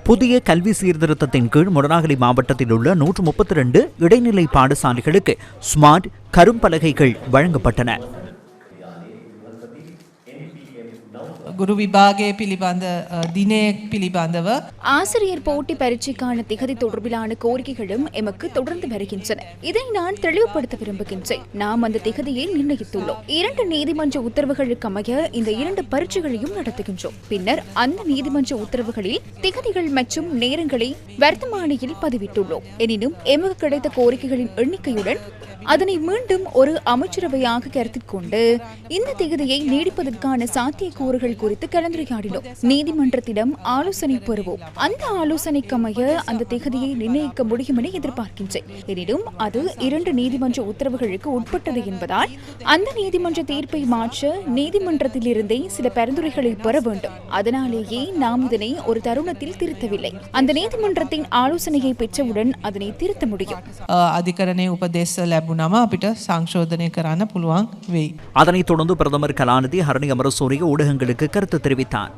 புதிய கல்வி சீர்திருத்தத்தின் கீழ் மொனராகலை மாவட்டத்தில் உள்ள 132 இடைநிலை பாடசாலைகளுக்கு ஸ்மார்ட் கரும்பலகைகள் வழங்கப்பட்டன. ගුරු විභාගය පිළිබඳ දිනය පිළිබඳව ஆசிரியர் போட்டி பரீட்சைக்கான திகதி தொடர்பிலான கோரிக்கைகளும் எமக்கு தொடர்ந்து வருகின்றன. இதை நான் தெளிவுபடுத்த விரும்புகின்றேன். நாம் அந்த திகதியை நிர்ணயித்துள்ளோம். 2 நீதிமன்ற உத்தரவுகளுக்கு அமைய இந்த 2 பரீட்சைகளையும் நடத்துகின்றோம். பின்னர் அந்த நீதிமன்ற உத்தரவுகளில் திகதிகள் மற்றும் நேரங்களை வர்த்தமானியில் பதிவிட்டுள்ளோம். எனினும் எமக்கு கிடைத்த கோரிக்கைகளின் எண்ணிக்கையுடன் அதனை மீண்டும் ஒரு அமைச்சரவையாக கருத்தில் கொண்டு இந்த திகதியை நீடிப்பதற்கான சாத்தியக்கூறுகள் குறித்து கலந்துரையாடினோம். நீதிமன்றத்திடம் ஆலோசனை பெறுவோம். அந்த ஆலோசனைக்கு அமைய அந்த திகதியை நிர்ணயிக்க முடியும் என எதிர்பார்க்கின்றேன். எனினும் அது 2 நீதிமன்ற உத்தரவுகளுக்கு உட்பட்டது என்பதால் அந்த நீதிமன்ற தீர்ப்பை மாற்ற நீதிமன்றத்திலிருந்தே சில பரிந்துரைகளை பெற வேண்டும். அதனாலேயே நாம் இதனை ஒரு தருணத்தில் திருத்தவில்லை. அந்த நீதிமன்றத்தின் ஆலோசனையை பெற்றவுடன் அதனை திருத்த முடியும். அதிகரணை உபதேச ලැබුණම අපිට සංශෝධනය කරන්න පුළුවන් වෙයි. அதனைத் தொடர்ந்து பிரதமர் கலாநிதி ஹரணி அமரசூரிய ஊடகங்களுக்கு கருத்து தெரிவித்தார்.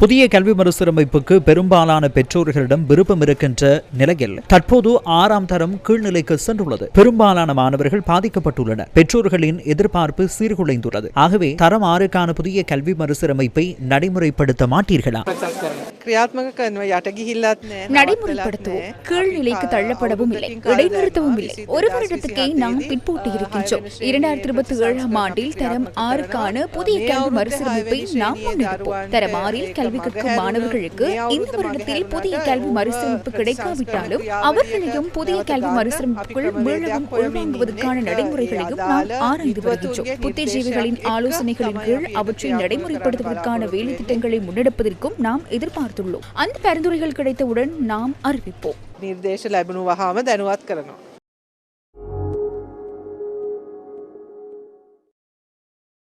புதிய கல்வி மறுசீரமைப்புக்கு பெரும்பாலான பெற்றோர்களிடம் விருப்பம் இருக்கின்ற நிலையில் தற்போது 6ஆம் தரம் கீழ்நிலைக்கு சென்றுள்ளது. பெரும்பாலான மாணவர்கள் பாதிக்கப்பட்டுள்ளனர். பெற்றோர்களின் எதிர்பார்ப்பு சீர்குலைந்துள்ளது. ஆகவே தரம் 6க்கான புதிய கல்வி மறுசீரமைப்பை நடைமுறைப்படுத்த மாட்டீர்களா? நடைமுறைப்படுத்துவோம். கீழ்நிலைக்கு தள்ளப்படவும் இல்லை, இடைநிறுத்தவும் இல்லை. ஒரு வருடத்துக்கே நாம் பின்போட்டி இருக்கின்றோம். 2027ஆம் ஆண்டில் தரம் 6க்கான புதிய கல்வி மறுசீரமைப்பை நாம் முன்னெடுப்போம். தரம் 6இல் கல்வி கற்கும் மாணவர்களுக்கு இந்த வருடத்தில் புதிய கல்வி மறுசீரமைப்பு கிடைக்காவிட்டாலும் அவர்களையும் புதிய கல்வி மறுசீரமைப்புக்குள் மீளவும் உள்வாங்குவதற்கான நடைமுறைகளையும் நாம் ஆராய்ந்து வருகின்றோம். புத்திஜீவிகளின் ஆலோசனைகளின் கீழ் அவற்றை நடைமுறைப்படுத்துவதற்கான வேலை திட்டங்களை முன்னெடுப்பதற்கும் நாம் எதிர்பார்த்துள்ளோம். அந்த பரிந்துரைகள் கிடைத்தவுடன் நாம் அறிவிப்போம். නිර්දේශ ලැබුණු වහාම දැනුවත් කරනවා.